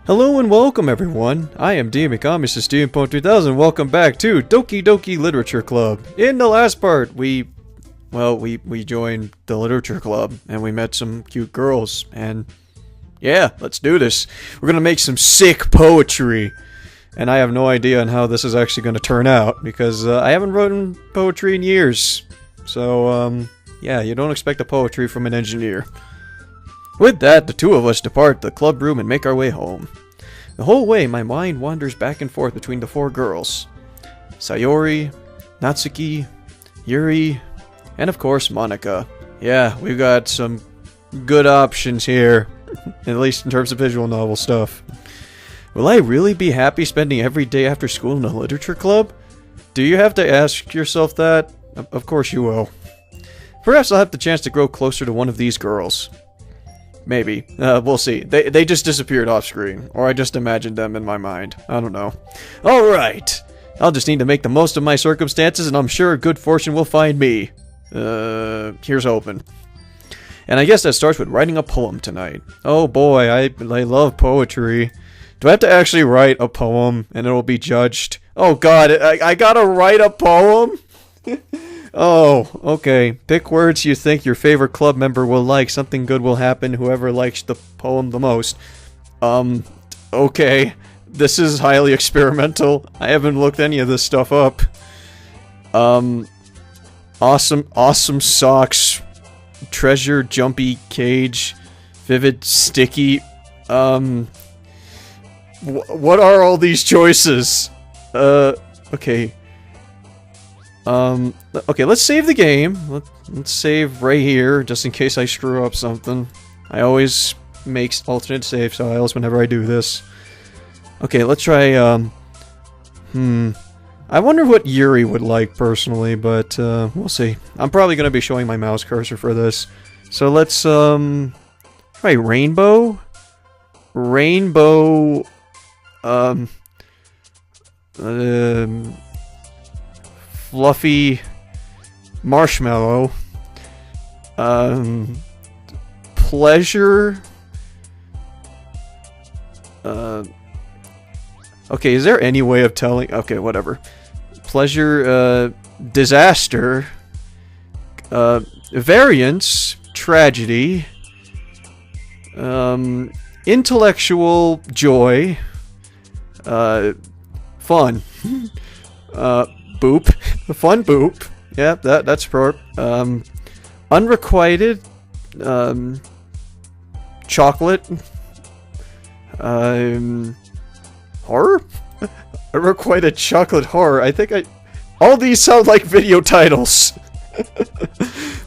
Hello and welcome everyone, I am Mrs. Steampunk 3000, welcome back to Doki Doki Literature Club. In the last part, we joined the Literature Club, and we met some cute girls, and yeah, let's do this. We're gonna make some sick poetry, and I have no idea on how this is actually gonna turn out, because I haven't written poetry in years. So, yeah, you don't expect the poetry from an engineer. With that, the two of us depart the club room and make our way home. The whole way, my mind wanders back and forth between the four girls. Sayori, Natsuki, Yuri, and of course, Monika. Yeah, we've got some good options here, at least in terms of visual novel stuff. Will I really be happy spending every day after school in a literature club? Do you have to ask yourself that? Of course you will. Perhaps I'll have the chance to grow closer to one of these girls. Maybe. We'll see. They just disappeared off screen. Or I just imagined them in my mind. I don't know. Alright! I'll just need to make the most of my circumstances, and I'm sure good fortune will find me. Here's hoping. And I guess that starts with writing a poem tonight. Oh boy, I love poetry. Do I have to actually write a poem, and it'll be judged? Oh god, I gotta write a poem? Oh, okay. Pick words you think your favorite club member will like. Something good will happen, whoever likes the poem the most. Okay. This is highly experimental. I haven't looked any of this stuff up. Awesome socks. Treasure, jumpy cage. Vivid, sticky. What are all these choices? Okay. Okay, let's save the game. Let's save right here, just in case I screw up something. I always make alternate save files whenever I do this. Okay, let's try, I wonder what Yuri would like, personally, but, we'll see. I'm probably gonna be showing my mouse cursor for this. So let's, try rainbow? Rainbow, fluffy marshmallow, pleasure, okay, is there any way of telling, okay, whatever, pleasure, disaster, variance, tragedy, intellectual joy, fun, boop. The fun boop. Yeah, that's for unrequited chocolate. Horror? Unrequited chocolate horror. I think all these sound like video titles.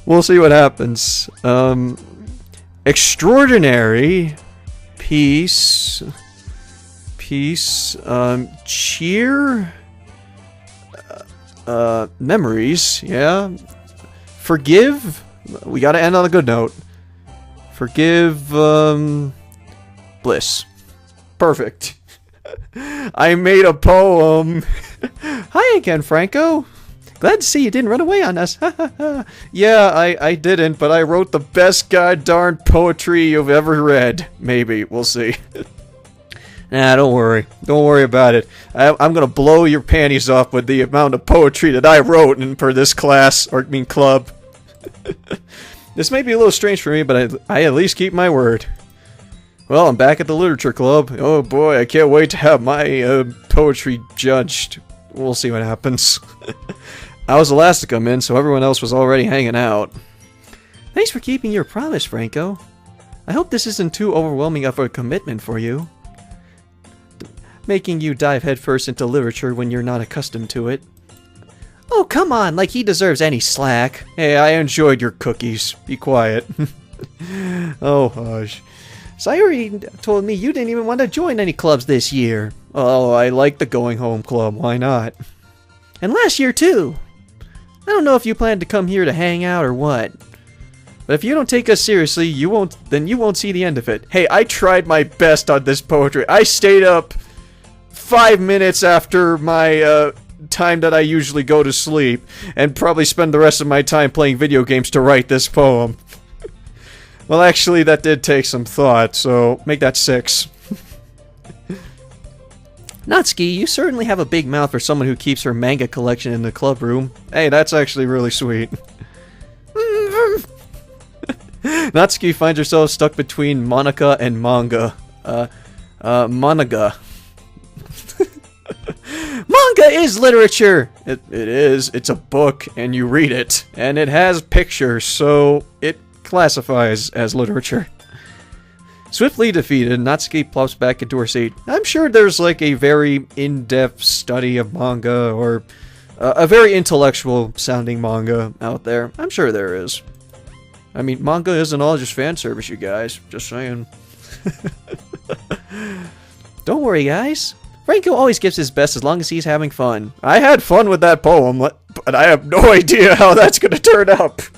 We'll see what happens. Extraordinary peace. Cheer. Memories, yeah. Forgive. We gotta end on a good note. Forgive, bliss. Perfect. I made a poem. Hi again, Franco. Glad to see you didn't run away on us. Yeah, I didn't, but I wrote the best goddamn poetry you've ever read. Maybe. We'll see. Nah, don't worry. Don't worry about it. I'm gonna blow your panties off with the amount of poetry that I wrote for this class, or club. This may be a little strange for me, but I at least keep my word. Well, I'm back at the literature club. Oh boy, I can't wait to have my poetry judged. We'll see what happens. I was the last to come in, so everyone else was already hanging out. Thanks for keeping your promise, Franco. I hope this isn't too overwhelming of a commitment for you. Making you dive headfirst into literature when you're not accustomed to it. Oh, come on, like he deserves any slack. Hey, I enjoyed your cookies. Be quiet. Oh, hush. Sayori told me you didn't even want to join any clubs this year. Oh, I like the going home club. Why not? And last year, too. I don't know if you plan to come here to hang out or what. But if you don't take us seriously, then you won't see the end of it. Hey, I tried my best on this poetry. I stayed up 5 minutes after my time that I usually go to sleep, and probably spend the rest of my time playing video games to write this poem. Well, actually, that did take some thought, so make that 6. Natsuki, you certainly have a big mouth for someone who keeps her manga collection in the club room. Hey, that's actually really sweet. Natsuki finds herself stuck between Monica and manga. Manga. Manga is literature! It is. It's a book, and you read it. And it has pictures, so it classifies as literature. Swiftly defeated, Natsuki plops back into her seat. I'm sure there's like a very in-depth study of manga, or a very intellectual sounding manga out there. I'm sure there is. I mean, manga isn't all just fan service, you guys. Just saying. Don't worry, guys. Franco always gives his best as long as he's having fun. I had fun with that poem, but I have no idea how that's gonna turn out.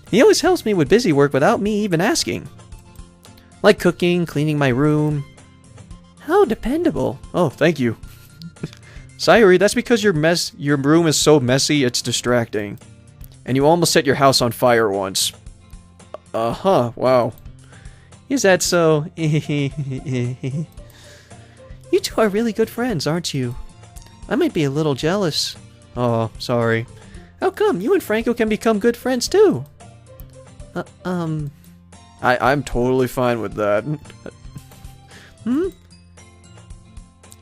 He always helps me with busy work without me even asking. Like cooking, cleaning my room. How dependable. Oh, thank you. Sayuri, that's because your room is so messy it's distracting. And you almost set your house on fire once. Uh-huh, wow. Is that so? You two are really good friends, aren't you? I might be a little jealous. Oh, sorry. How come? You and Franco can become good friends too. I'm totally fine with that.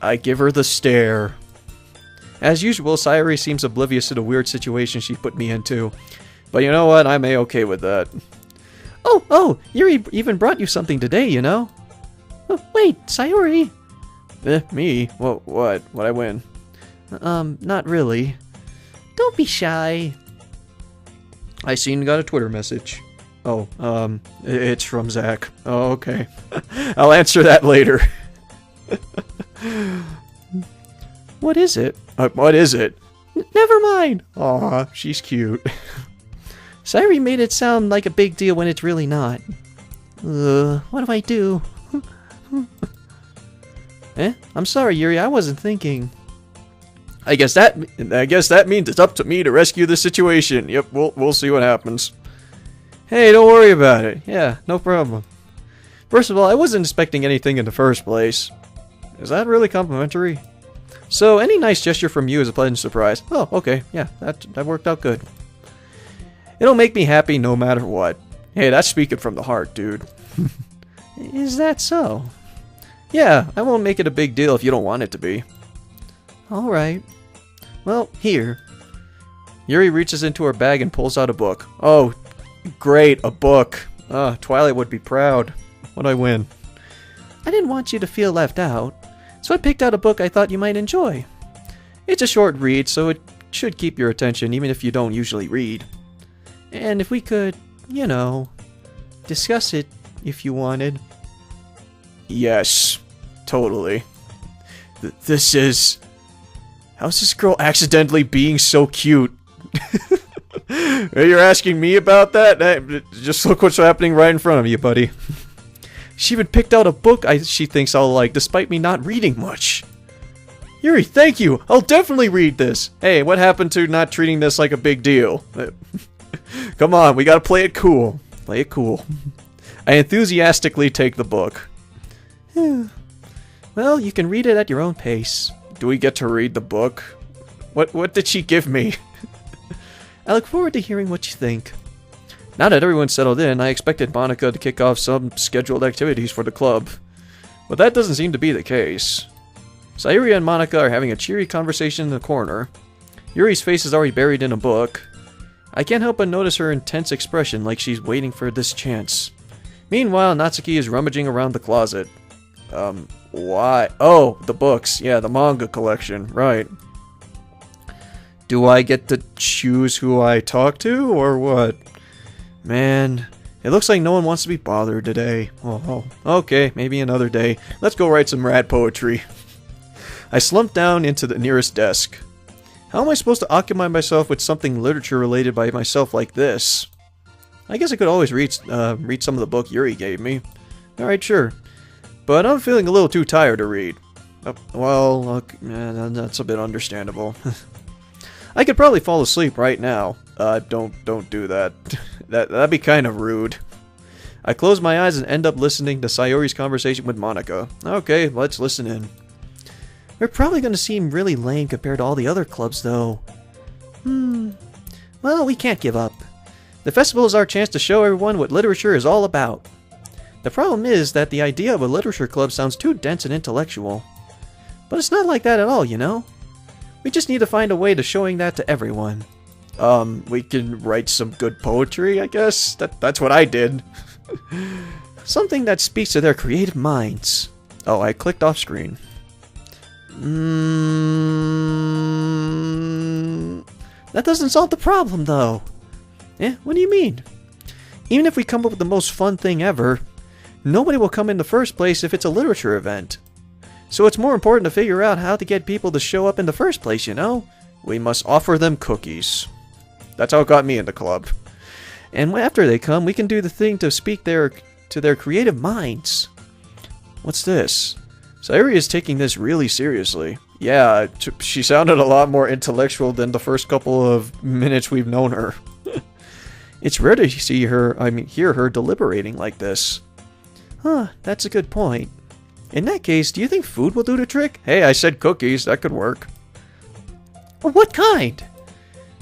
I give her the stare. As usual, Sayuri seems oblivious to the weird situation she put me into. But you know what? I'm a-okay with that. Oh, Yuri even brought you something today, you know? Oh, wait, Sayuri. Me? What? What'd I win? Not really. Don't be shy. I seen you got a Twitter message. Oh, it's from Zach. Oh, okay. I'll answer that later. What is it? What is it? Never mind. Aw, she's cute. Sayuri made it sound like a big deal when it's really not. What do I do? I'm sorry, Yuri. I wasn't thinking. I guess that means it's up to me to rescue the situation. Yep, we'll see what happens. Hey, don't worry about it. Yeah, no problem. First of all, I wasn't expecting anything in the first place. Is that really complimentary? So, any nice gesture from you is a pleasant surprise. Oh, okay. Yeah, that worked out good. It'll make me happy no matter what. Hey, that's speaking from the heart, dude. Is that so? Yeah, I won't make it a big deal if you don't want it to be. Alright. Well, here. Yuri reaches into her bag and pulls out a book. Oh, great, a book. Twilight would be proud. What'd I win? I didn't want you to feel left out, so I picked out a book I thought you might enjoy. It's a short read, so it should keep your attention even if you don't usually read. And if we could, you know, discuss it if you wanted. Yes, totally. This is... How's this girl accidentally being so cute? You're asking me about that? Hey, just look what's happening right in front of you, buddy. She even picked out a book she thinks I'll like, despite me not reading much. Yuri, thank you! I'll definitely read this! Hey, what happened to not treating this like a big deal? Come on, we gotta play it cool. Play it cool. I enthusiastically take the book. Well, you can read it at your own pace. Do we get to read the book? What did she give me? I look forward to hearing what you think. Now that everyone's settled in, I expected Monica to kick off some scheduled activities for the club. But that doesn't seem to be the case. Sayuri and Monica are having a cheery conversation in the corner. Yuri's face is already buried in a book. I can't help but notice her intense expression like she's waiting for this chance. Meanwhile, Natsuki is rummaging around the closet. Why? Oh, the books. Yeah, the manga collection. Right. Do I get to choose who I talk to, or what? Man, it looks like no one wants to be bothered today. Oh, okay, maybe another day. Let's go write some rad poetry. I slumped down into the nearest desk. How am I supposed to occupy myself with something literature-related by myself like this? I guess I could always read some of the book Yuri gave me. Alright, sure. But I'm feeling a little too tired to read. Well, that's a bit understandable. I could probably fall asleep right now. Don't do that. That'd be kind of rude. I close my eyes and end up listening to Sayori's conversation with Monica. Okay, let's listen in. We're probably going to seem really lame compared to all the other clubs, though. Well, we can't give up. The festival is our chance to show everyone what literature is all about. The problem is that the idea of a literature club sounds too dense and intellectual. But it's not like that at all, you know? We just need to find a way to showing that to everyone. We can write some good poetry, I guess? That's what I did. Something that speaks to their creative minds. Oh, I clicked off screen. That doesn't solve the problem, though. What do you mean? Even if we come up with the most fun thing ever, nobody will come in the first place if it's a literature event. So it's more important to figure out how to get people to show up in the first place, you know? We must offer them cookies. That's how it got me in the club. And after they come, we can do the thing to speak to their creative minds. What's this? Sayori is taking this really seriously. Yeah, she sounded a lot more intellectual than the first couple of minutes we've known her. It's rare to hear her deliberating like this. Huh, that's a good point. In that case, do you think food will do the trick? Hey, I said cookies, that could work. What kind?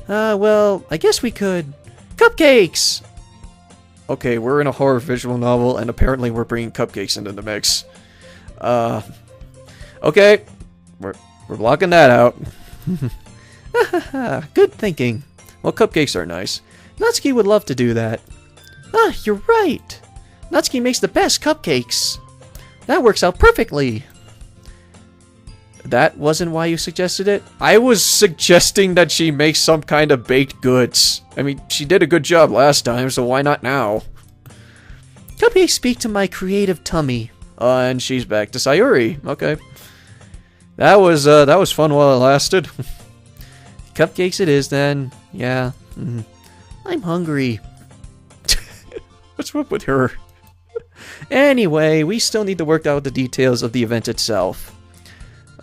Well, I guess we could... Cupcakes! Okay, we're in a horror visual novel, and apparently we're bringing cupcakes into the mix. Okay. We're blocking that out. Good thinking. Well, cupcakes are nice. Natsuki would love to do that. You're right. Natsuki makes the best cupcakes. That works out perfectly. That wasn't why you suggested it? I was suggesting that she makes some kind of baked goods. I mean, she did a good job last time, so why not now? Cupcakes speak to my creative tummy. And she's back to Sayori. Okay. That was fun while it lasted. Cupcakes it is then. Yeah. I'm hungry. What's up with her? Anyway, we still need to work out the details of the event itself.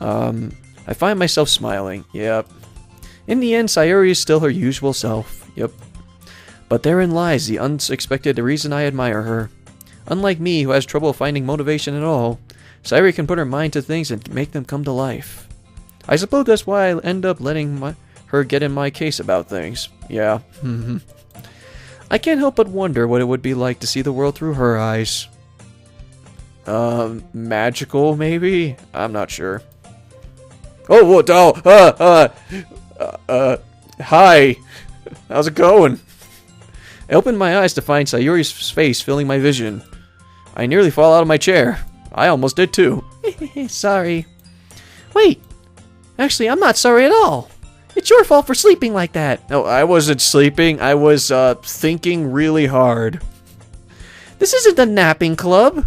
I find myself smiling. Yep. In the end, Sayori is still her usual self. Yep. But therein lies the unexpected reason I admire her. Unlike me, who has trouble finding motivation at all, Sayori can put her mind to things and make them come to life. I suppose that's why I end up letting her get in my case about things. Yeah. I can't help but wonder what it would be like to see the world through her eyes. Magical, maybe? I'm not sure. Oh, hi. How's it going? I opened my eyes to find Sayori's face filling my vision. I nearly fall out of my chair. I almost did too. Sorry. Wait. Actually, I'm not sorry at all. It's your fault for sleeping like that. No, I wasn't sleeping. I was, thinking really hard. This isn't a napping club.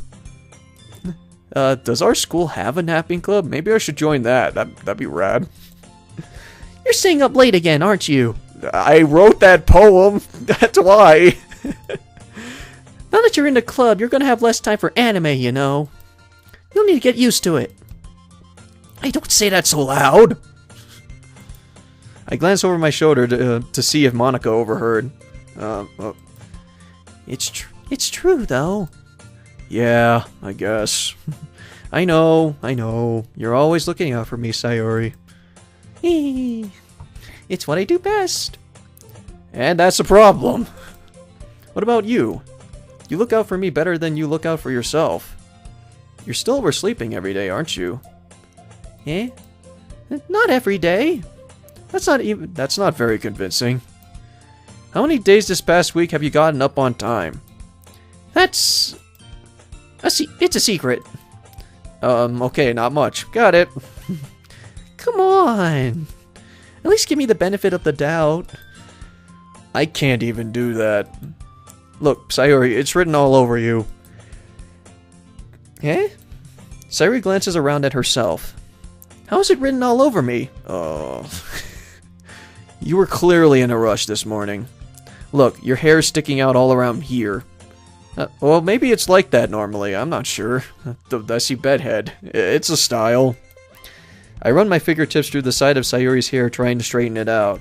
Does our school have a napping club? Maybe I should join that. That'd be rad. You're staying up late again, aren't you? I wrote that poem. That's why. Now that you're in the club, you're gonna have less time for anime, you know. You'll need to get used to it. Hey, don't say that so loud. I glanced over my shoulder to see if Monica overheard. Well, it's true, though. Yeah, I guess. I know. You're always looking out for me, Sayori. It's what I do best. And that's a problem. What about you? You look out for me better than you look out for yourself. You're still oversleeping every day, aren't you? Not every day. That's not very convincing. How many days this past week have you gotten up on time? It's a secret. Okay, not much. Got it. Come on. At least give me the benefit of the doubt. I can't even do that. Look, Sayori, it's written all over you. Sayori glances around at herself. How is it written all over me? Oh. You were clearly in a rush this morning. Look, your hair's sticking out all around here. Well, maybe it's like that normally. I'm not sure. I see bedhead. It's a style. I run my fingertips through the side of Sayori's hair, trying to straighten it out.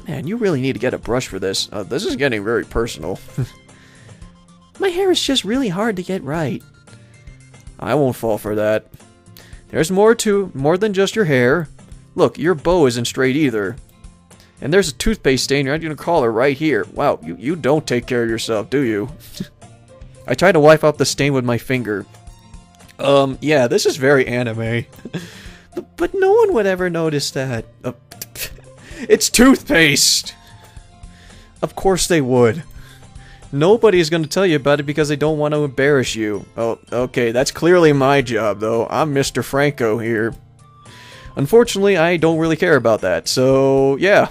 Man, you really need to get a brush for this. This is getting very personal. My hair is just really hard to get right. I won't fall for that. There's more than just your hair. Look, your bow isn't straight either. And there's a toothpaste stain right in your collar right here. Wow, you don't take care of yourself, do you? I tried to wipe off the stain with my finger. Yeah, this is very anime. but no one would ever notice that. It's toothpaste! Of course they would. Nobody's gonna tell you about it because they don't want to embarrass you. Oh, okay, that's clearly my job, though. I'm Mr. Franco here. Unfortunately, I don't really care about that, so yeah.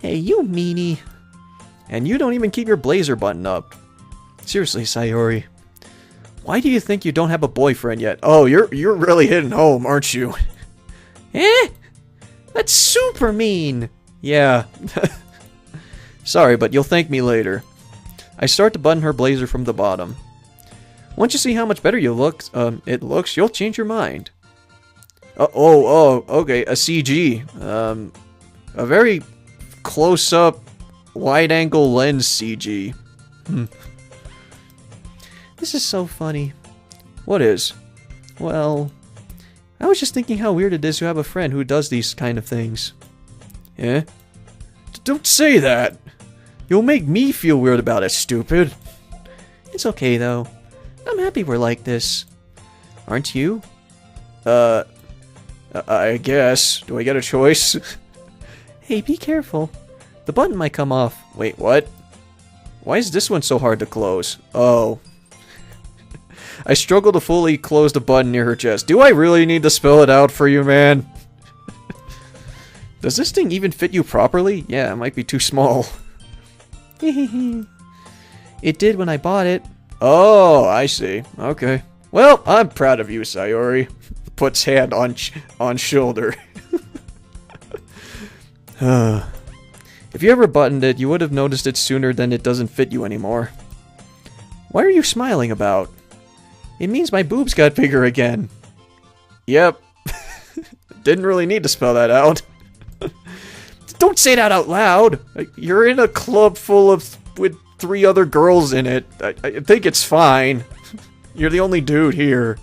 Hey, you meanie. And you don't even keep your blazer buttoned up. Seriously, Sayori. Why do you think you don't have a boyfriend yet? Oh, you're really hitting home, aren't you? Eh? That's super mean. Yeah. Sorry, but you'll thank me later. I start to button her blazer from the bottom. Once you see how much better it looks, you'll change your mind. Okay, a CG. A very close-up, wide-angle lens CG. This is so funny. What is? Well, I was just thinking how weird it is to have a friend who does these kind of things. Eh? Don't say that! You'll make me feel weird about it, stupid. It's okay, though. I'm happy we're like this. Aren't you? I guess. Do I get a choice? Hey, be careful. The button might come off. Wait, what? Why is this one so hard to close? Oh. I struggle to fully close the button near her chest. Do I really need to spell it out for you, man? Does this thing even fit you properly? Yeah, it might be too small. It did when I bought it. Oh, I see. Okay. Well, I'm proud of you, Sayori. Puts hand on shoulder. If you ever buttoned it, you would have noticed it sooner than it doesn't fit you anymore. What are you smiling about? It means my boobs got bigger again. Yep. Didn't really need to spell that out. Don't say that out loud! You're in a club with 3 other girls in it. I think it's fine. You're the only dude here.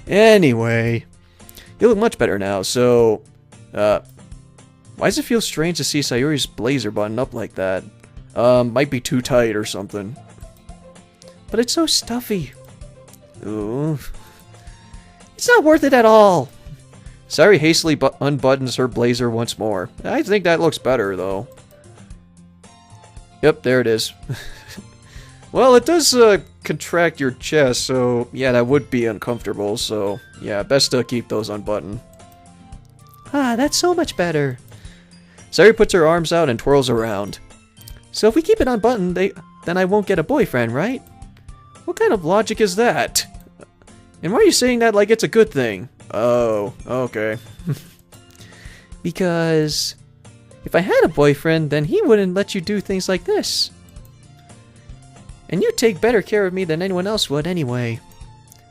Anyway. You look much better now, so... why does it feel strange to see Sayori's blazer buttoned up like that? Might be too tight or something. But it's so stuffy. Ooh. It's not worth it at all! Sayori hastily unbuttons her blazer once more. I think that looks better, though. Yep, there it is. Well, it does contract your chest, so yeah, that would be uncomfortable, so yeah, best to keep those unbuttoned. Ah, that's so much better. Sayori puts her arms out and twirls around. So if we keep it unbuttoned, then I won't get a boyfriend, right? What kind of logic is that? And why are you saying that like it's a good thing? Oh, okay. Because if I had a boyfriend, then he wouldn't let you do things like this. And you take better care of me than anyone else would anyway.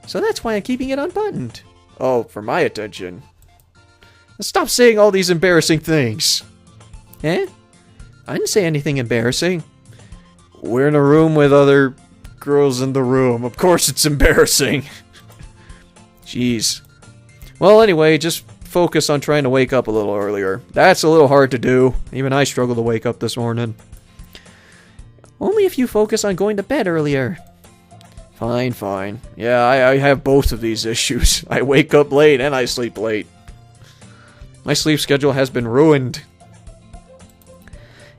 So that's why I'm keeping it unbuttoned. Oh, for my attention. Stop saying all these embarrassing things. Eh? I didn't say anything embarrassing. We're in a room with other girls in the room. Of course it's embarrassing. Jeez. Well, anyway, just focus on trying to wake up a little earlier. That's a little hard to do. Even I struggle to wake up this morning. Only if you focus on going to bed earlier. Fine, fine. Yeah, I have both of these issues. I wake up late and I sleep late. My sleep schedule has been ruined.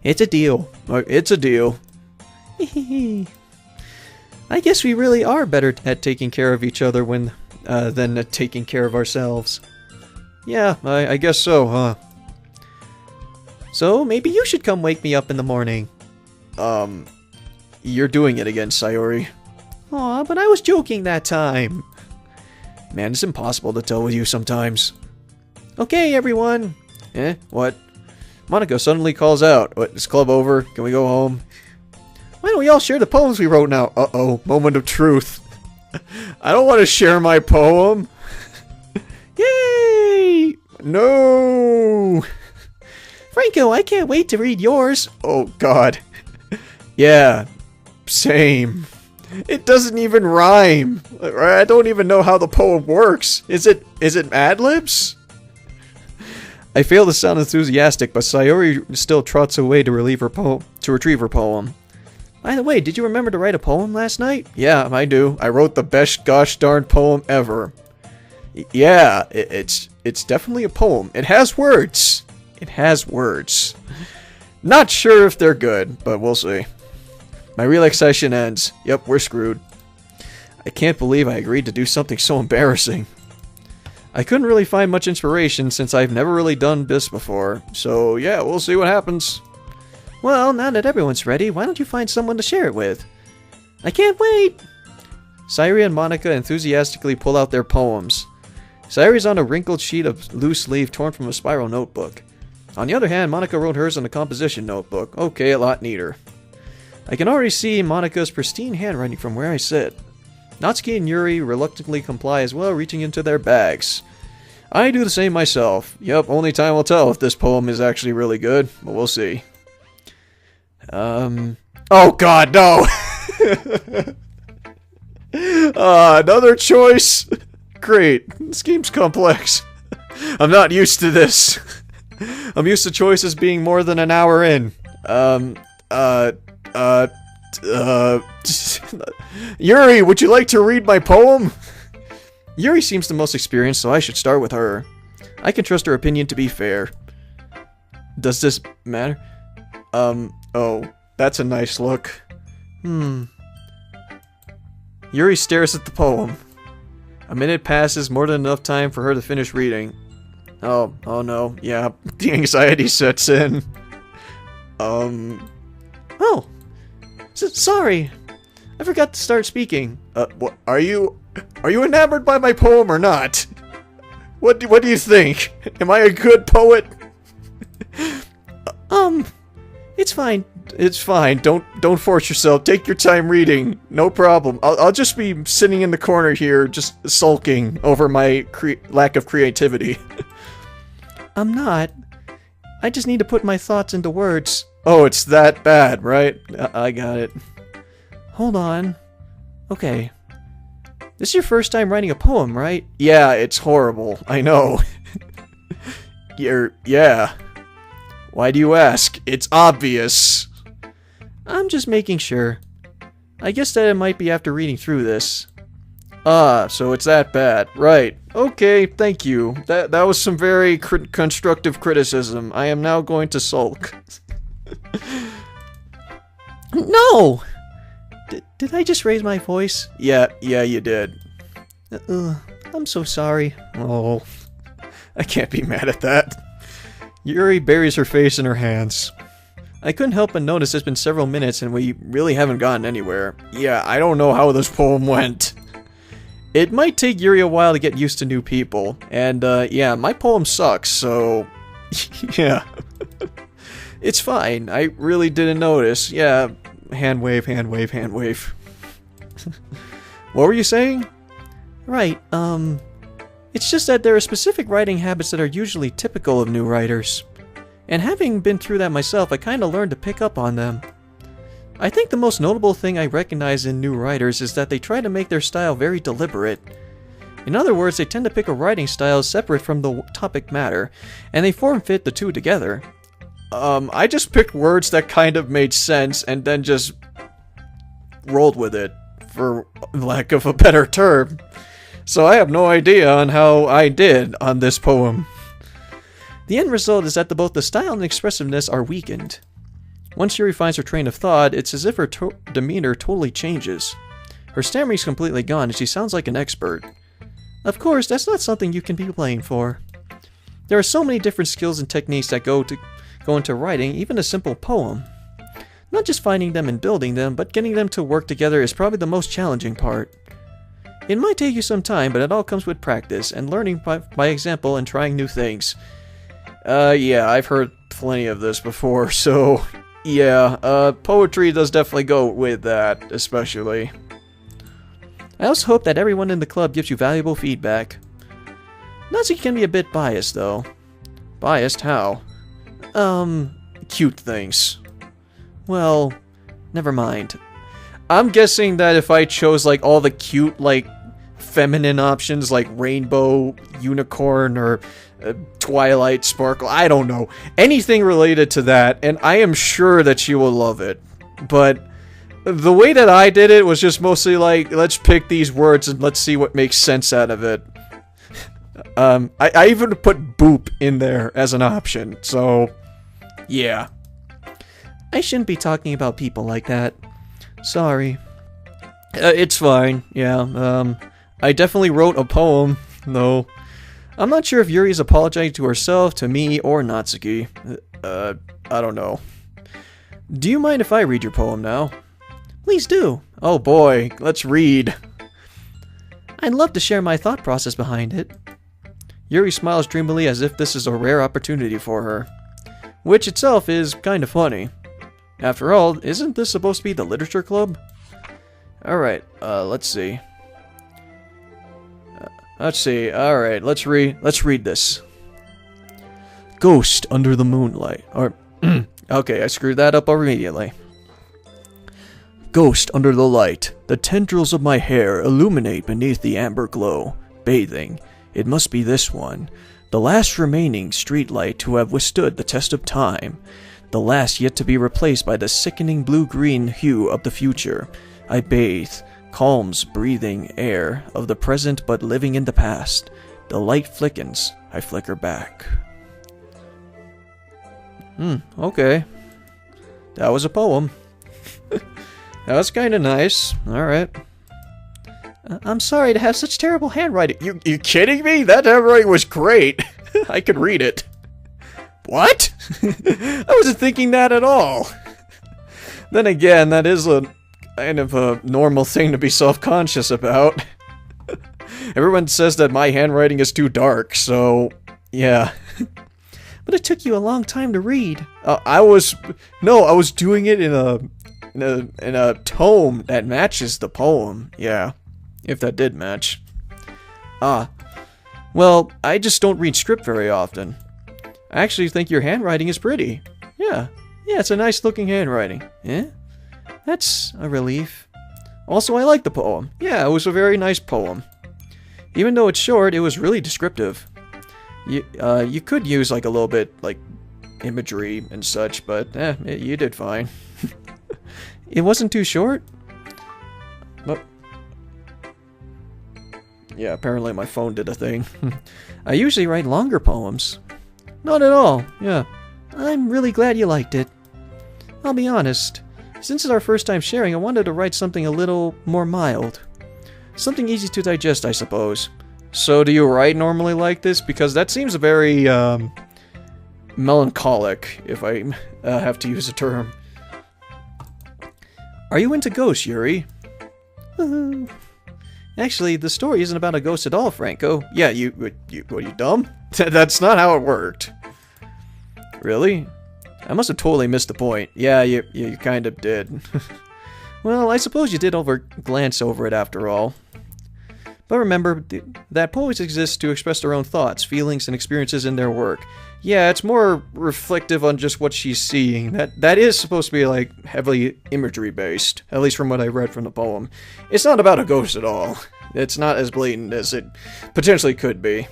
It's a deal. It's a deal. I guess we really are better at taking care of each other than taking care of ourselves. Yeah, I guess so, huh? So, maybe you should come wake me up in the morning. You're doing it again, Sayori. Aw, but I was joking that time. Man, it's impossible to tell with you sometimes. Okay, everyone. Eh? What? Monica suddenly calls out. What, is club over? Can we go home? Why don't we all share the poems we wrote now? Uh-oh, moment of truth. I don't want to share my poem. Yay! No! Franco, I can't wait to read yours. Oh, God. Yeah, same. It doesn't even rhyme. I don't even know how the poem works. Is it ad-libs? I fail to sound enthusiastic, but Sayori still trots away to retrieve her poem. By the way, did you remember to write a poem last night? Yeah, I do. I wrote the best gosh darn poem ever. Yeah, it's definitely a poem. It has words. It has words. Not sure if they're good, but we'll see. My relaxation ends. Yep, we're screwed. I can't believe I agreed to do something so embarrassing. I couldn't really find much inspiration since I've never really done this before, so yeah, we'll see what happens. Well, now that everyone's ready, why don't you find someone to share it with? I can't wait! Sayori and Monika enthusiastically pull out their poems. Sayori's on a wrinkled sheet of loose leaf torn from a spiral notebook. On the other hand, Monika wrote hers on a composition notebook. Okay, a lot neater. I can already see Monika's pristine handwriting from where I sit. Natsuki and Yuri reluctantly comply as well, reaching into their bags. I do the same myself. Yep, only time will tell if this poem is actually really good, but we'll see. Oh god, no! Another choice? Great. This game's complex. I'm not used to this. I'm used to choices being more than an hour in. Yuri, would you like to read my poem? Yuri seems the most experienced, so I should start with her. I can trust her opinion to be fair. Does this matter? Oh, that's a nice look. Yuri stares at the poem. A minute passes, more than enough time for her to finish reading. Oh no, yeah, the anxiety sets in. Oh, sorry, I forgot to start speaking. What, are you enamored by my poem or not? What do you think? Am I a good poet? It's fine. It's fine. Don't force yourself. Take your time reading. No problem. I'll just be sitting in the corner here, just sulking over my lack of creativity. I'm not. I just need to put my thoughts into words. Oh, it's that bad, right? I got it. Hold on. Okay. This is your first time writing a poem, right? Yeah, it's horrible. I know. Yeah. Why do you ask? It's obvious. I'm just making sure. I guess that it might be after reading through this. So it's that bad. Right. Okay, thank you. That was some very constructive criticism. I am now going to sulk. No! Did I just raise my voice? Yeah, you did. I'm so sorry. Oh, I can't be mad at that. Yuri buries her face in her hands. I couldn't help but notice it's been several minutes and we really haven't gotten anywhere. Yeah, I don't know how this poem went. It might take Yuri a while to get used to new people. And, yeah, my poem sucks, so... yeah. It's fine. I really didn't notice. Yeah, hand wave, hand wave, hand wave. What were you saying? Right, it's just that there are specific writing habits that are usually typical of new writers. And having been through that myself, I kinda learned to pick up on them. I think the most notable thing I recognize in new writers is that they try to make their style very deliberate. In other words, they tend to pick a writing style separate from the topic matter, and they form-fit the two together. I just picked words that kind of made sense and then just rolled with it, for lack of a better term. So I have no idea on how I did on this poem. The end result is that both the style and expressiveness are weakened. Once Yuri finds her train of thought, it's as if her demeanor totally changes. Her stammering's completely gone and she sounds like an expert. Of course, that's not something you can be playing for. There are so many different skills and techniques that go into writing even a simple poem. Not just finding them and building them, but getting them to work together is probably the most challenging part. It might take you some time, but it all comes with practice and learning by example and trying new things. Yeah, I've heard plenty of this before, so yeah, poetry does definitely go with that, especially. I also hope that everyone in the club gives you valuable feedback. Natsuki can be a bit biased, though. Biased? How? Cute things. Well, Never mind. I'm guessing that if I chose, like, all the cute, like, feminine options, like rainbow, unicorn, or twilight, sparkle, I don't know. Anything related to that, and I am sure that she will love it. But the way that I did it was just mostly like, let's pick these words and let's see what makes sense out of it. I even put boop in there as an option, so yeah. I shouldn't be talking about people like that. Sorry. It's fine, yeah. I definitely wrote a poem, though. I'm not sure if Yuri's apologizing to herself, to me, or Natsuki. I don't know. Do you mind if I read your poem now? Please do. Oh boy, let's read. I'd love to share my thought process behind it. Yuri smiles dreamily as if this is a rare opportunity for her, which itself is kind of funny. After all, isn't this supposed to be the literature club? Alright, let's see. Alright, let's read this. Ghost under the moonlight. Or, okay, I screwed that up immediately. Ghost under the light. The tendrils of my hair illuminate beneath the amber glow. Bathing. It must be this one. The last remaining streetlight to have withstood the test of time. The last yet to be replaced by the sickening blue-green hue of the future. I bathe. Calms breathing air of the present but living in the past. The light flickens. I flicker back. Okay. That was a poem. That was kind of nice. Alright. I'm sorry to have such terrible handwriting. You kidding me? That handwriting was great. I could read it. What? I wasn't thinking that at all. Then again, that is a kind of a normal thing to be self-conscious about. Everyone says that my handwriting is too dark, so yeah. But it took you a long time to read. I was doing it in a tome that matches the poem. Yeah, if that did match. Well, I just don't read script very often. I actually think your handwriting is pretty. Yeah, it's a nice looking handwriting. Yeah? That's a relief. Also, I like the poem. Yeah, it was a very nice poem. Even though it's short, it was really descriptive. You could use like a little bit like imagery and such, but you did fine. It wasn't too short? But yeah, apparently my phone did a thing. I usually write longer poems. Not at all, yeah. I'm really glad you liked it. I'll be honest. Since it's our first time sharing, I wanted to write something a little more mild. Something easy to digest, I suppose. So do you write normally like this? Because that seems very, melancholic, if I have to use a term. Are you into ghosts, Yuri? Actually, the story isn't about a ghost at all, Franco. Yeah, what, are you dumb? That's not how it worked. Really? I must have totally missed the point. Yeah, you kind of did. Well, I suppose you did glance over it after all. But remember, that poets exist to express their own thoughts, feelings, and experiences in their work. Yeah, it's more reflective on just what she's seeing. That is supposed to be, like, heavily imagery-based, at least from what I read from the poem. It's not about a ghost at all. It's not as blatant as it potentially could be.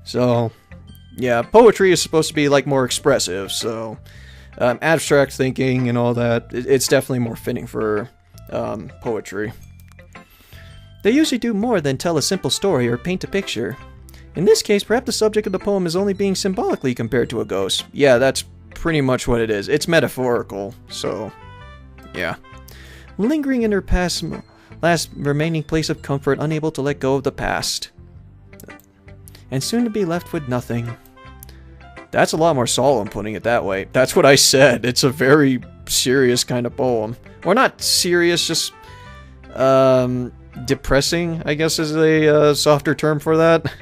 So, yeah, poetry is supposed to be, like, more expressive, so abstract thinking and all that, it's definitely more fitting for poetry. They usually do more than tell a simple story or paint a picture. In this case, perhaps the subject of the poem is only being symbolically compared to a ghost. Yeah, that's pretty much what it is. It's metaphorical, so yeah. Lingering in her last remaining place of comfort, unable to let go of the past. And soon to be left with nothing. That's a lot more solemn, putting it that way. That's what I said. It's a very serious kind of poem. Or not serious, just depressing, I guess is a softer term for that.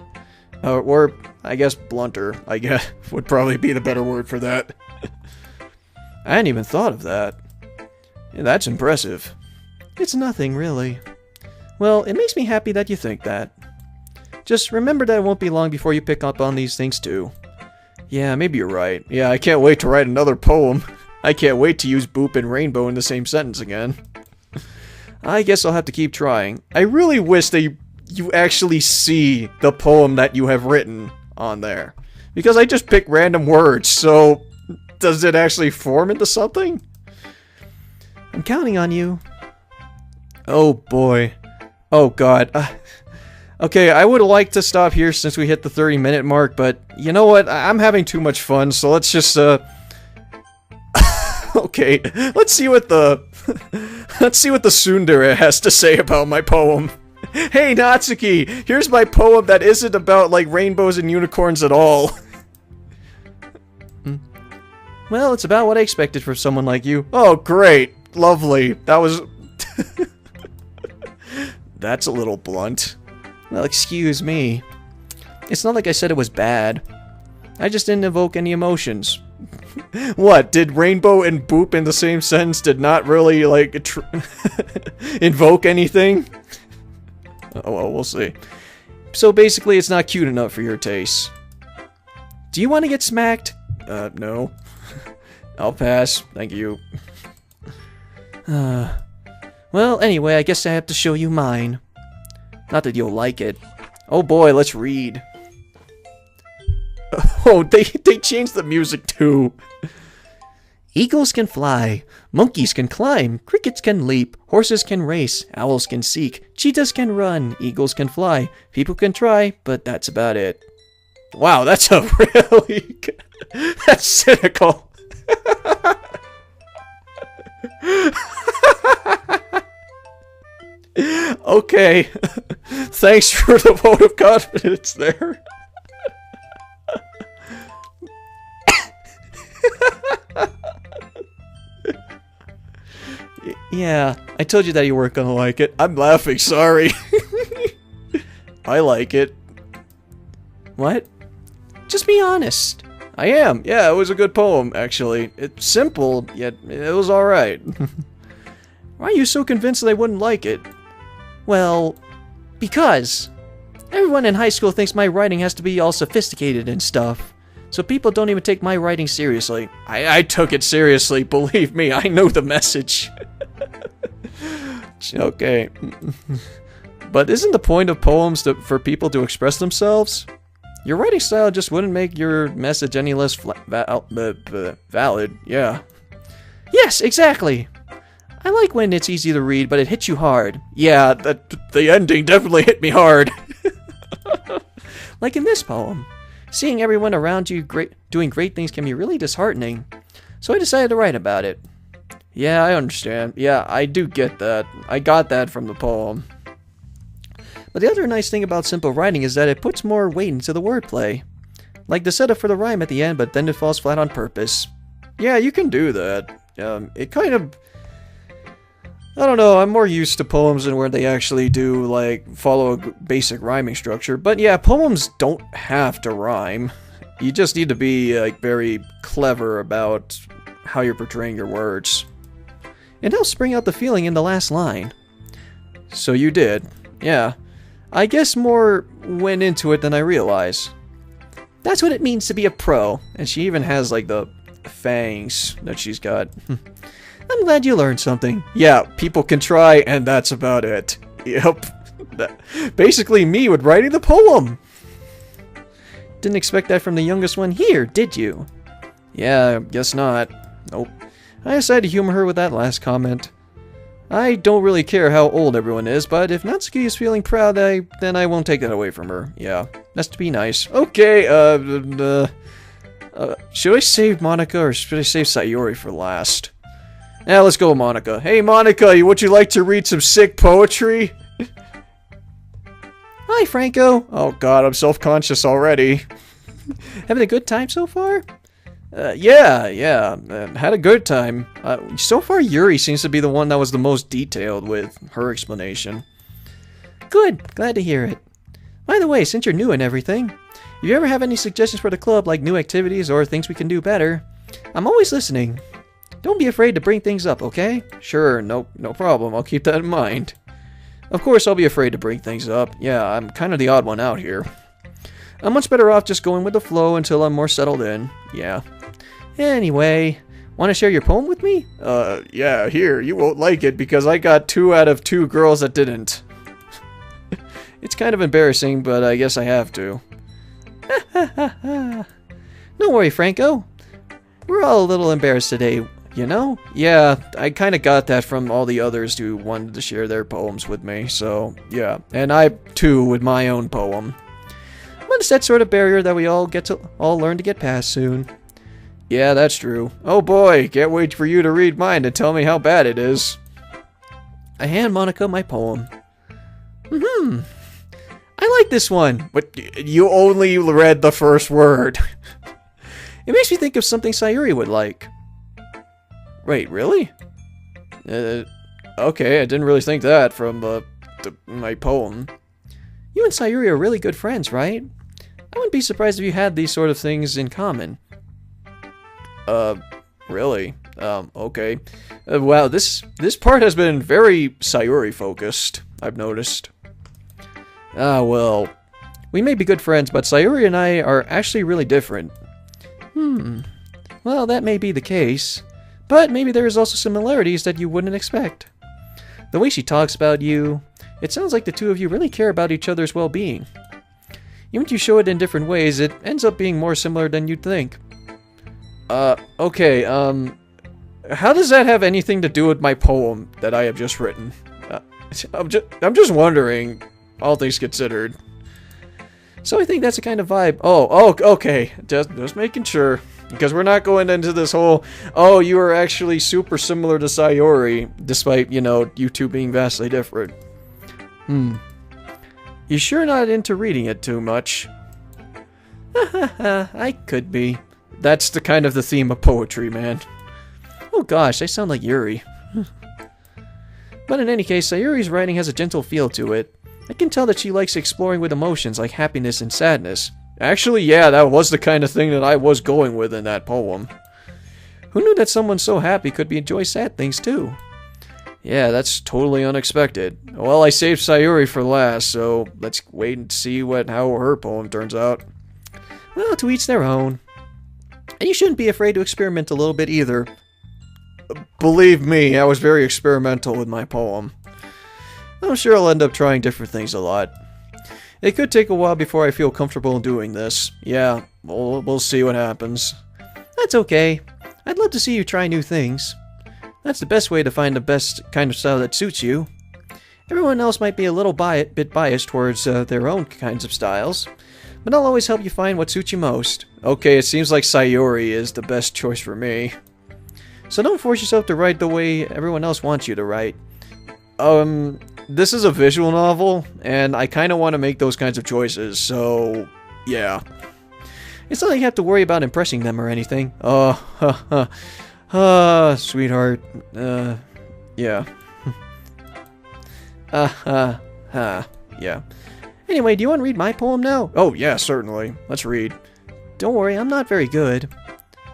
Or, I guess, blunter, I guess, would probably be the better word for that. I hadn't even thought of that. Yeah, that's impressive. It's nothing, really. Well, it makes me happy that you think that. Just remember that it won't be long before you pick up on these things, too. Yeah, maybe you're right. Yeah, I can't wait to write another poem. I can't wait to use boop and rainbow in the same sentence again. I guess I'll have to keep trying. I really wish that you actually see the poem that you have written on there. Because I just pick random words, so does it actually form into something? I'm counting on you. Oh boy. Oh god. Okay, I would like to stop here since we hit the 30-minute mark, but you know what? I'm having too much fun, so let's just, okay, let's see what the tsundere has to say about my poem. Hey, Natsuki, here's my poem that isn't about, like, rainbows and unicorns at all. Well, it's about what I expected from someone like you. Oh, great. Lovely. That was... That's a little blunt. Well, excuse me. It's not like I said it was bad. I just didn't evoke any emotions. What, did rainbow and boop in the same sentence did not really, like, invoke anything? Oh, well, we'll see. So basically, it's not cute enough for your taste. Do you want to get smacked? No. I'll pass. Thank you. Well, anyway, I guess I have to show you mine. Not that you'll like it. Oh boy, let's read. Oh, they changed the music too. Eagles can fly, monkeys can climb, crickets can leap, horses can race, owls can seek, cheetahs can run, eagles can fly, people can try, but that's about it. Wow, that's a really... That's cynical. Okay. Thanks for the vote of confidence there. Yeah, I told you that you weren't gonna like it. I'm laughing, sorry. I like it. What? Just be honest. I am. Yeah, it was a good poem, actually. It's simple, yet it was alright. Why are you so convinced that I wouldn't like it? Well, because everyone in high school thinks my writing has to be all sophisticated and stuff. So people don't even take my writing seriously. I took it seriously, believe me, I know the message. Okay. But isn't the point of poems for people to express themselves? Your writing style just wouldn't make your message any less valid, yeah. Yes, exactly. I like when it's easy to read, but it hits you hard. Yeah, the ending definitely hit me hard. Like in this poem. Seeing everyone around you doing great things can be really disheartening. So I decided to write about it. Yeah, I understand. Yeah, I do get that. I got that from the poem. But the other nice thing about simple writing is that it puts more weight into the wordplay. Like the setup for the rhyme at the end, but then it falls flat on purpose. Yeah, you can do that. It kind of... I don't know, I'm more used to poems and where they actually do, like, follow a basic rhyming structure. But yeah, poems don't have to rhyme. You just need to be, like, very clever about how you're portraying your words. It helps bring out the feeling in the last line. So you did. Yeah. I guess more went into it than I realized. That's what it means to be a pro. And she even has, like, the fangs that she's got. I'm glad you learned something. Yeah, people can try, and that's about it. Yep. Basically me with writing the poem. Didn't expect that from the youngest one here, did you? Yeah, guess not. Nope. I decided to humor her with that last comment. I don't really care how old everyone is, but if Natsuki is feeling proud, then I won't take that away from her. Yeah, that's to be nice. Okay, should I save Monika or should I save Sayori for last? Yeah, let's go with Monika. Hey, Monika, would you like to read some sick poetry? Hi, Franco. Oh, God, I'm self-conscious already. Having a good time so far? Yeah, had a good time. So far, Yuri seems to be the one that was the most detailed with her explanation. Good, glad to hear it. By the way, since you're new and everything, if you ever have any suggestions for the club, like new activities or things we can do better, I'm always listening. Don't be afraid to bring things up, okay? Sure, no problem. I'll keep that in mind. Of course, I'll be afraid to bring things up. Yeah, I'm kind of the odd one out here. I'm much better off just going with the flow until I'm more settled in. Yeah. Anyway, Want to share your poem with me? Yeah, here. You won't like it because I got 2 out of 2 girls that didn't. It's kind of embarrassing, but I guess I have to. Don't worry, Franco. We're all a little embarrassed today, you know? Yeah, I kind of got that from all the others who wanted to share their poems with me, so yeah. And I, too, with my own poem. But it's that sort of barrier that we all learn to get past soon. Yeah, that's true. Oh boy, can't wait for you to read mine and tell me how bad it is. I hand Monica my poem. I like this one. But you only read the first word. It makes me think of something Sayuri would like. Wait, really? Okay, I didn't really think that from my poem. You and Sayuri are really good friends, right? I wouldn't be surprised if you had these sort of things in common. Really? Okay. Wow, this part has been very Sayuri focused, I've noticed. Ah, well, we may be good friends, but Sayuri and I are actually really different. Well, that may be the case, but maybe there is also similarities that you wouldn't expect. The way she talks about you, it sounds like the two of you really care about each other's well-being. Even if you show it in different ways, it ends up being more similar than you'd think. Okay, how does that have anything to do with my poem that I have just written? I'm just wondering, all things considered. So I think that's the kind of vibe. Oh, okay, just making sure. Because we're not going into this whole, oh, you are actually super similar to Sayori, despite, you know, you two being vastly different. You sure not into reading it too much? I could be. That's the kind of the theme of poetry, man. Oh gosh, I sound like Yuri. But in any case, Sayuri's writing has a gentle feel to it. I can tell that she likes exploring with emotions like happiness and sadness. Actually, yeah, that was the kind of thing that I was going with in that poem. Who knew that someone so happy could enjoy sad things too? Yeah, that's totally unexpected. Well, I saved Sayuri for last, so let's wait and see how her poem turns out. Well, to each their own. And you shouldn't be afraid to experiment a little bit either. Believe me, I was very experimental with my poem. I'm sure I'll end up trying different things a lot. It could take a while before I feel comfortable in doing this. Yeah, we'll see what happens. That's okay. I'd love to see you try new things. That's the best way to find the best kind of style that suits you. Everyone else might be a little bit biased towards their own kinds of styles, but I'll always help you find what suits you most. Okay, it seems like Sayuri is the best choice for me. So don't force yourself to write the way everyone else wants you to write. This is a visual novel, and I kind of want to make those kinds of choices, so yeah. It's not like you have to worry about impressing them or anything. Sweetheart. Yeah. Yeah. Anyway, do you want to read my poem now? Oh, yeah, certainly. Let's read. Don't worry, I'm not very good.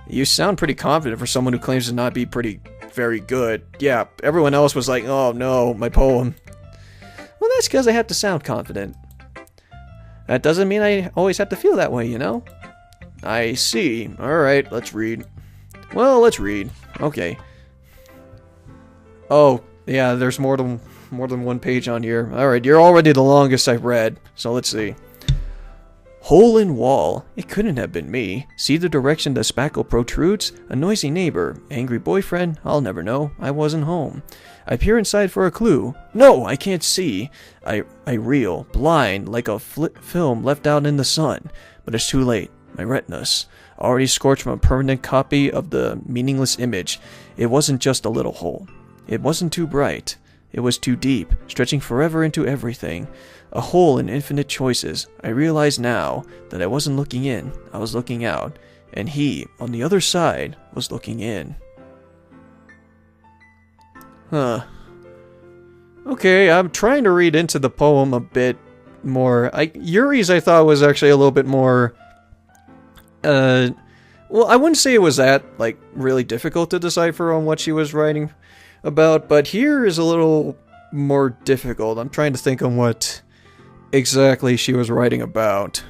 You sound pretty confident for someone who claims to not be very good. Yeah, everyone else was like, oh no, my poem. Well, that's because I have to sound confident. That doesn't mean I always have to feel that way, you know? I see. Alright, let's read. Well, let's read. Okay. Oh, yeah, there's more than one page on here. Alright, you're already the longest I've read, so let's see. Hole in wall. It couldn't have been me. See the direction the spackle protrudes? A noisy neighbor. Angry boyfriend? I'll never know. I wasn't home. I peer inside for a clue. No, I can't see. I reel, blind, like a film left out in the sun. But it's too late. My retinas, already scorched from a permanent copy of the meaningless image. It wasn't just a little hole. It wasn't too bright. It was too deep, stretching forever into everything. A hole in infinite choices. I realize now that I wasn't looking in, I was looking out. And he, on the other side, was looking in. Huh. Okay, I'm trying to read into the poem a bit more. Yuri's I thought was actually a little bit more... well, I wouldn't say it was that, really difficult to decipher on what she was writing about, but here is a little more difficult. I'm trying to think on what exactly she was writing about.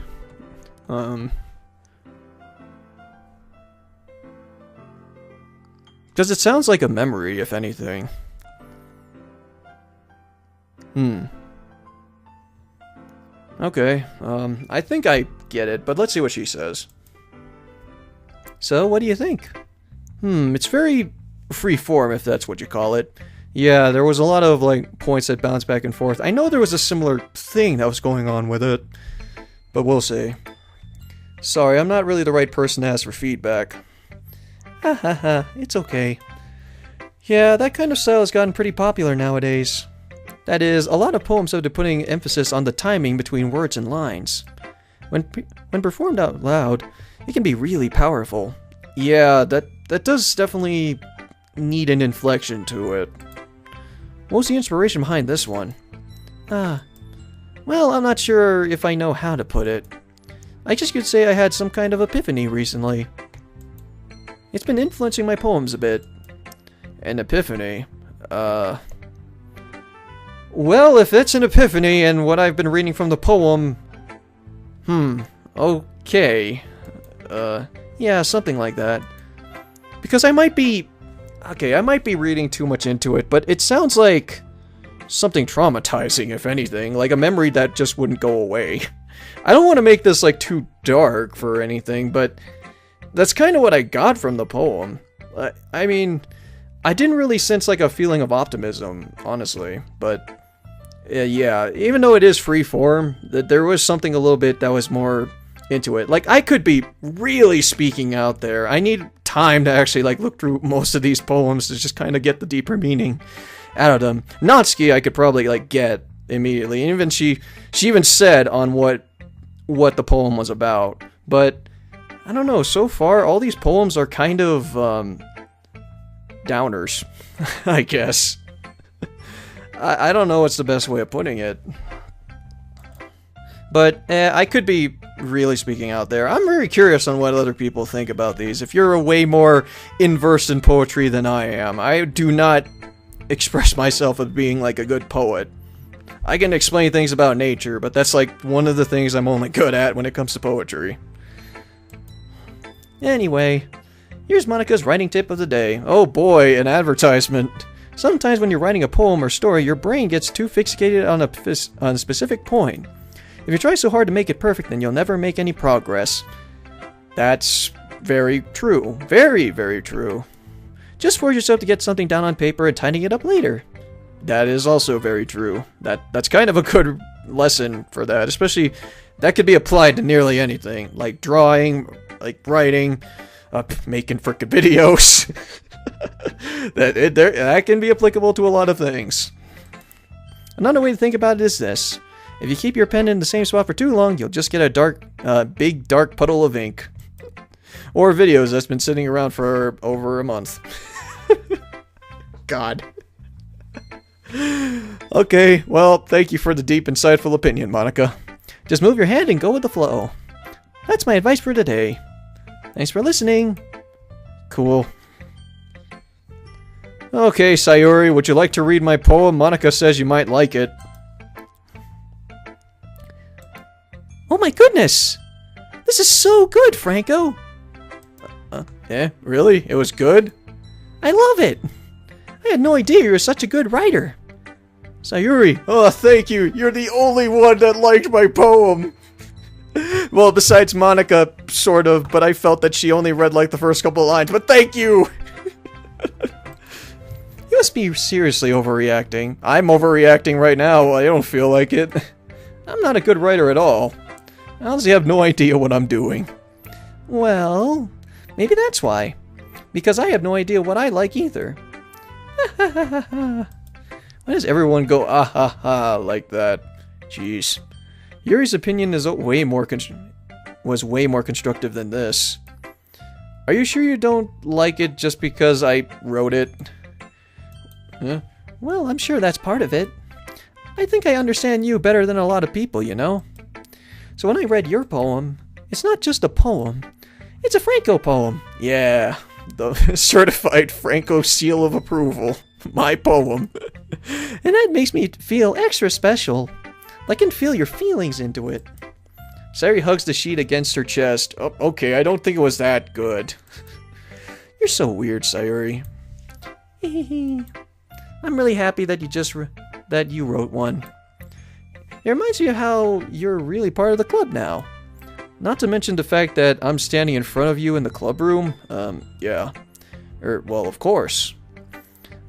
Because it sounds like a memory, if anything. Okay, I think I get it, but let's see what she says. So, what do you think? It's very free form, if that's what you call it. Yeah, there was a lot of, like, points that bounced back and forth. I know there was a similar thing that was going on with it, but we'll see. Sorry, I'm not really the right person to ask for feedback. Ha, it's okay. Yeah, that kind of style has gotten pretty popular nowadays. That is, a lot of poems have been putting emphasis on the timing between words and lines. When performed out loud, it can be really powerful. Yeah, that does definitely need an inflection to it. What was the inspiration behind this one? Well, I'm not sure if I know how to put it. I just could say I had some kind of epiphany recently. It's been influencing my poems a bit. An epiphany? Well, if it's an epiphany and what I've been reading from the poem... okay. Yeah, something like that. Because I might be... Okay, I might be reading too much into it, but it sounds like something traumatizing, if anything. Like a memory that just wouldn't go away. I don't want to make this, like, too dark for anything, but that's kind of what I got from the poem. I mean, I didn't really sense, like, a feeling of optimism, honestly, but... yeah, even though it is free form, there was something a little bit that was more into it. Like, I could be really speaking out there. I need time to actually, like, look through most of these poems to just kind of get the deeper meaning out of them. Natsuki I could probably, like, get immediately. And even she even said on what the poem was about. But, I don't know, so far, all these poems are kind of, downers, I guess. I don't know what's the best way of putting it. But I could be really speaking out there. I'm very curious on what other people think about these. If you're way more versed in poetry than I am, I do not express myself as being like a good poet. I can explain things about nature, but that's like one of the things I'm only good at when it comes to poetry. Anyway, here's Monica's writing tip of the day. Oh boy, an advertisement. Sometimes when you're writing a poem or story, your brain gets too fixated on a specific point. If you try so hard to make it perfect, then you'll never make any progress. That's very true. Very, very true. Just force yourself to get something down on paper and tidying it up later. That is also very true. That's kind of a good lesson for that, especially that could be applied to nearly anything, like drawing, like writing, making frickin' videos. That can be applicable to a lot of things. Another way to think about it is this. If you keep your pen in the same spot for too long, you'll just get a big dark puddle of ink. Or videos that's been sitting around for over a month. God. Okay, well, thank you for the deep, insightful opinion, Monica. Just move your hand and go with the flow. That's my advice for today. Thanks for listening. Cool. Okay, Sayuri, would you like to read my poem? Monica says you might like it. Oh my goodness! This is so good, Franco! Yeah, really? It was good? I love it! I had no idea you were such a good writer. Sayuri, oh, thank you. You're the only one that liked my poem. Well, besides Monica, sort of, but I felt that she only read like the first couple of lines, but thank you! You must be seriously overreacting. I'm overreacting right now. I don't feel like it. I'm not a good writer at all. I honestly have no idea what I'm doing. Well, maybe that's why. Because I have no idea what I like either. Why does everyone go ah ha ha like that? Jeez. Yuri's opinion is way more constructive than this. Are you sure you don't like it just because I wrote it? Huh? Well, I'm sure that's part of it. I think I understand you better than a lot of people, you know? So when I read your poem, it's not just a poem. It's a Franco poem. Yeah, the certified Franco seal of approval. My poem. And that makes me feel extra special. I can feel your feelings into it. Sayuri hugs the sheet against her chest. Oh, okay, I don't think it was that good. You're so weird, Sayuri. I'm really happy that that you wrote one. It reminds me of how you're really part of the club now. Not to mention the fact that I'm standing in front of you in the club room. Yeah. Well, of course.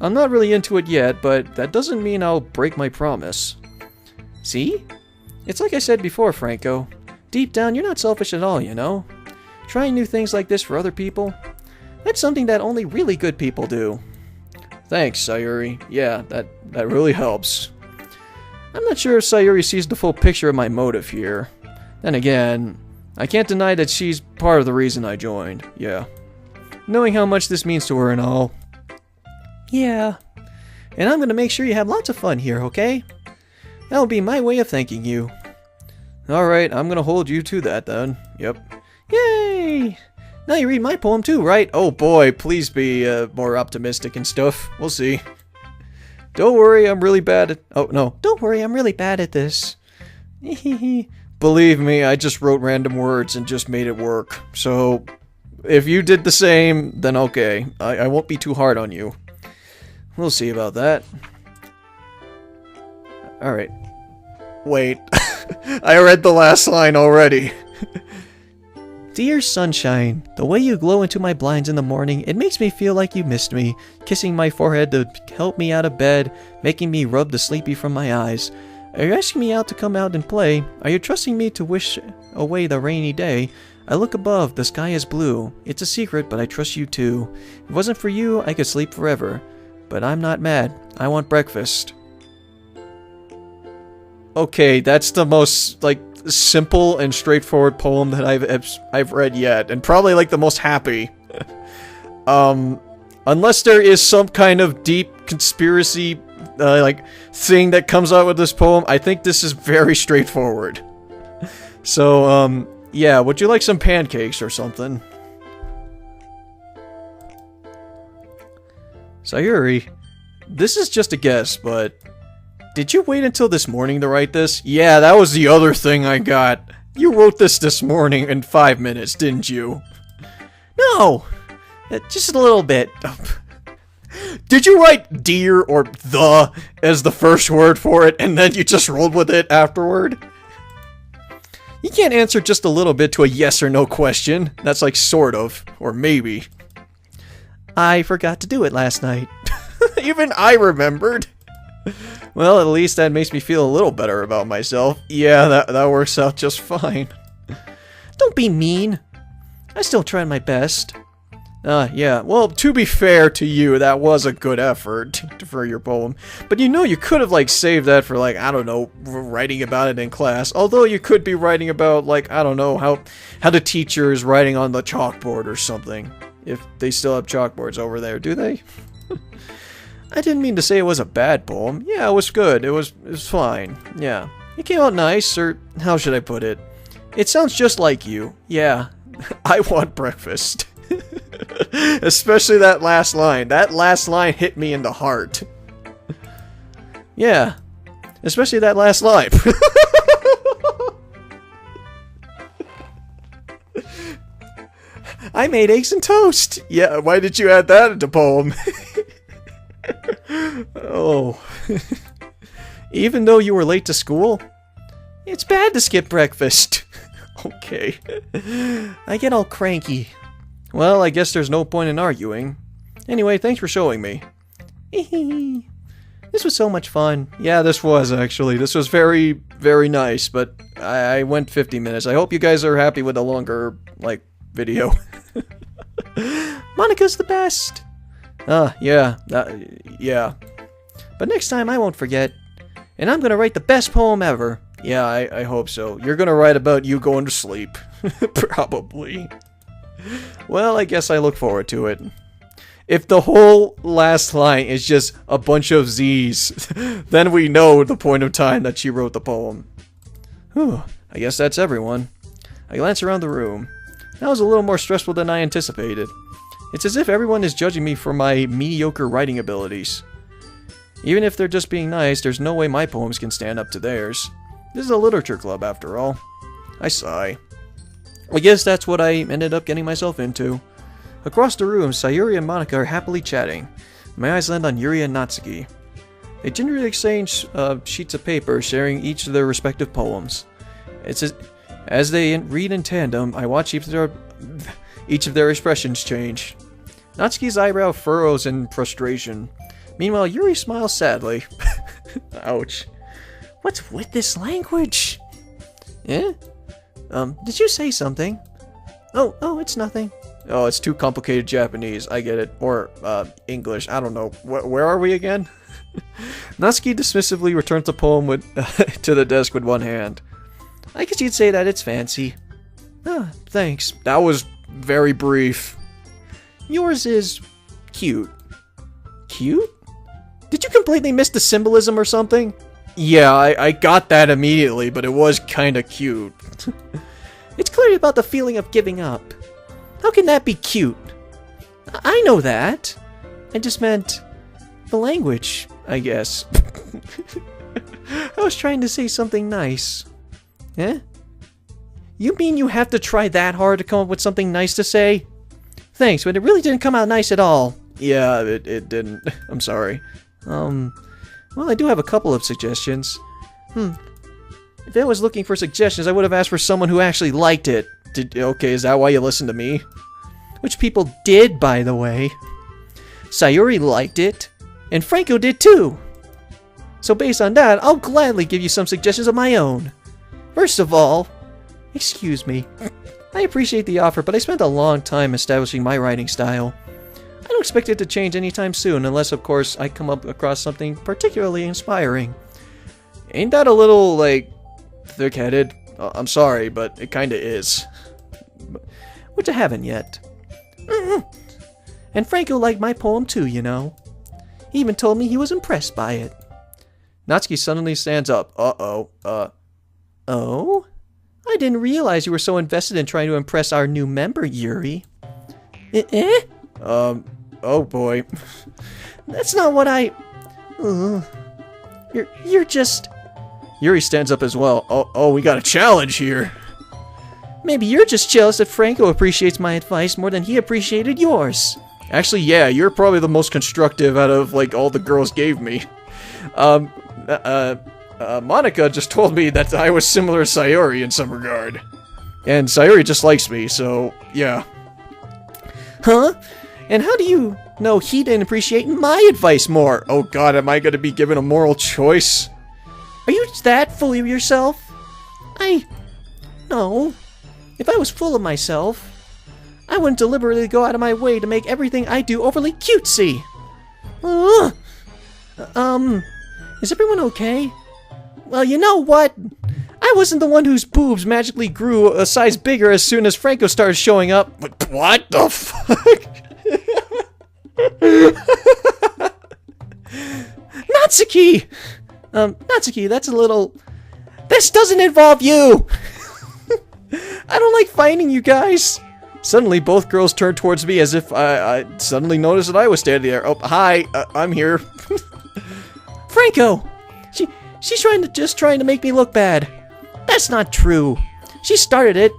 I'm not really into it yet, but that doesn't mean I'll break my promise. See? It's like I said before, Franco. Deep down, you're not selfish at all, you know? Trying new things like this for other people, that's something that only really good people do. Thanks, Sayuri. Yeah, that really helps. I'm not sure if Sayuri sees the full picture of my motive here. Then again, I can't deny that she's part of the reason I joined. Yeah. Knowing how much this means to her and all. Yeah. And I'm gonna make sure you have lots of fun here, okay? That'll be my way of thanking you. Alright, I'm gonna hold you to that then. Yep. Yay! Now you read my poem too, right? Oh boy, please be more optimistic and stuff. We'll see. Don't worry, I'm really bad at... Oh, no. Don't worry, I'm really bad at this. Believe me, I just wrote random words and just made it work. So, if you did the same, then okay. I won't be too hard on you. We'll see about that. Alright. Wait. I read the last line already. Dear sunshine, the way you glow into my blinds in the morning, it makes me feel like you missed me, kissing my forehead to help me out of bed, making me rub the sleepy from my eyes. Are you asking me out to come out and play? Are you trusting me to wish away the rainy day? I look above, the sky is blue. It's a secret, but I trust you too. If it wasn't for you, I could sleep forever. But I'm not mad. I want breakfast. Okay, that's the most, like, simple and straightforward poem that I've read yet, and probably like the most happy. Unless there is some kind of deep conspiracy like thing that comes out with this poem, I think this is very straightforward. So yeah, would you like some pancakes or something? Sayuri, this is just a guess, but did you wait until this morning to write this? Yeah, that was the other thing I got. You wrote this morning in 5 minutes, didn't you? No! Just a little bit. Did you write dear or the as the first word for it, and then you just rolled with it afterward? You can't answer just a little bit to a yes or no question. That's like sort of, or maybe. I forgot to do it last night. Even I remembered. Well, at least that makes me feel a little better about myself. Yeah, that works out just fine. Don't be mean. I still tried my best. Yeah. Well, to be fair to you, that was a good effort for your poem. But you know, you could have, like, saved that for, like, I don't know, writing about it in class. Although you could be writing about, like, I don't know, how the teacher is writing on the chalkboard or something. If they still have chalkboards over there, do they? I didn't mean to say it was a bad poem. Yeah, it was good. It was fine. Yeah. It came out nice, or how should I put it? It sounds just like you. Yeah. I want breakfast. Especially that last line. That last line hit me in the heart. Yeah. Especially that last line. I made eggs and toast. Yeah, why did you add that into poem? Oh. Even though you were late to school? It's bad to skip breakfast. Okay. I get all cranky. Well, I guess there's no point in arguing. Anyway, thanks for showing me. This was so much fun. Yeah, this was actually. This was very, very nice, but I went 50 minutes. I hope you guys are happy with the longer, like, video. Monica's the best. Yeah. Yeah. But next time I won't forget. And I'm gonna write the best poem ever. Yeah, I hope so. You're gonna write about you going to sleep. Probably. Well, I guess I look forward to it. If the whole last line is just a bunch of Z's, then we know the point of time that she wrote the poem. Whew, I guess that's everyone. I glance around the room. That was a little more stressful than I anticipated. It's as if everyone is judging me for my mediocre writing abilities. Even if they're just being nice, there's no way my poems can stand up to theirs. This is a literature club, after all. I sigh. I guess that's what I ended up getting myself into. Across the room, Sayuri and Monica are happily chatting. My eyes land on Yuri and Natsuki. They gingerly exchange sheets of paper, sharing each of their respective poems. As they read in tandem, I watch each of their expressions change. Natsuki's eyebrow furrows in frustration. Meanwhile, Yuri smiles sadly. Ouch. What's with this language? Eh? Did you say something? Oh, it's nothing. Oh, it's too complicated Japanese. I get it. Or, English. I don't know. Where are we again? Natsuki dismissively returns the poem to the desk with one hand. I guess you'd say that it's fancy. Ah, thanks. That was very brief. Yours is cute. Cute? Did you completely miss the symbolism or something? Yeah, I got that immediately, but it was kinda cute. It's clearly about the feeling of giving up. How can that be cute? I know that. I just meant the language, I guess. I was trying to say something nice. Eh? You mean you have to try that hard to come up with something nice to say? Thanks, but it really didn't come out nice at all. Yeah, it didn't. I'm sorry. Well, I do have a couple of suggestions. If I was looking for suggestions, I would have asked for someone who actually liked it. Okay, is that why you listened to me? Which people did, by the way. Sayuri liked it, and Franco did too. So based on that, I'll gladly give you some suggestions of my own. First of all, excuse me. I appreciate the offer, but I spent a long time establishing my writing style. I don't expect it to change anytime soon, unless, of course, I come up across something particularly inspiring. Ain't that a little, like, thick-headed? I'm sorry, but it kinda is. Which I haven't yet. And Franco liked my poem too, you know. He even told me he was impressed by it. Natsuki suddenly stands up. Oh? I didn't realize you were so invested in trying to impress our new member, Yuri. Oh boy. That's not what I... You're just... Yuri stands up as well. Oh, we got a challenge here. Maybe you're just jealous that Franco appreciates my advice more than he appreciated yours. Actually, yeah, you're probably the most constructive out of, like, all the girls gave me. Monica just told me that I was similar to Sayuri in some regard. And Sayuri just likes me, so, yeah. Huh? And how do you know he didn't appreciate my advice more? Oh god, am I gonna be given a moral choice? Are you that full of yourself? No. If I was full of myself, I wouldn't deliberately go out of my way to make everything I do overly cutesy. Is everyone okay? Well, you know what? I wasn't the one whose boobs magically grew a size bigger as soon as Franco started showing up. What the fuck? Natsuki! Natsuki, that's a little... This doesn't involve you! I don't like fighting you guys. Suddenly, both girls turned towards me as if I suddenly noticed that I was standing there. Oh, hi, I'm here. Franco! She's trying to make me look bad. That's not true. She started it.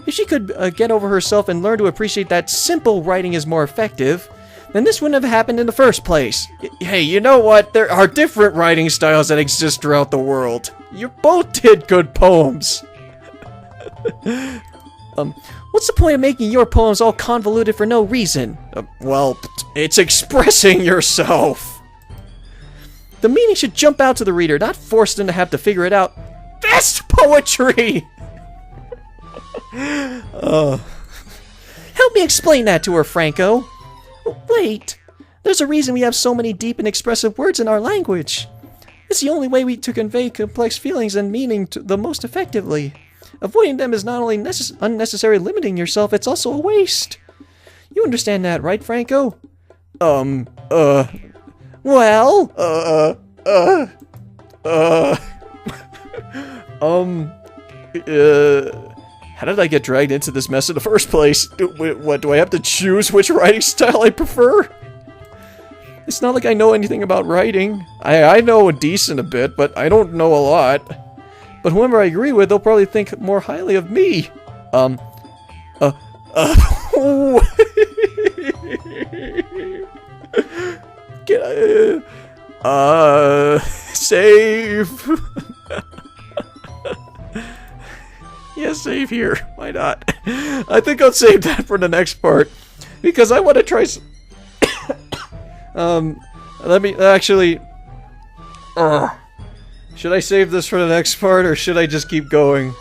If she could get over herself and learn to appreciate that simple writing is more effective, then this wouldn't have happened in the first place. Hey, you know what? There are different writing styles that exist throughout the world. You both did good poems. What's the point of making your poems all convoluted for no reason? Well, it's expressing yourself. The meaning should jump out to the reader, not force them to have to figure it out. That's poetry! Help me explain that to her, Franco. Wait, there's a reason we have so many deep and expressive words in our language. It's the only way to convey complex feelings and meaning the most effectively. Avoiding them is not only unnecessary limiting yourself, it's also a waste. You understand that, right, Franco? How did I get dragged into this mess in the first place? What, do I have to choose which writing style I prefer? It's not like I know anything about writing. I know a decent bit, but I don't know a lot. But whoever I agree with, they'll probably think more highly of me. can save. Yeah, save here. Why not? I think I'll save that for the next part because I want to try. Let me actually. Should I save this for the next part or should I just keep going?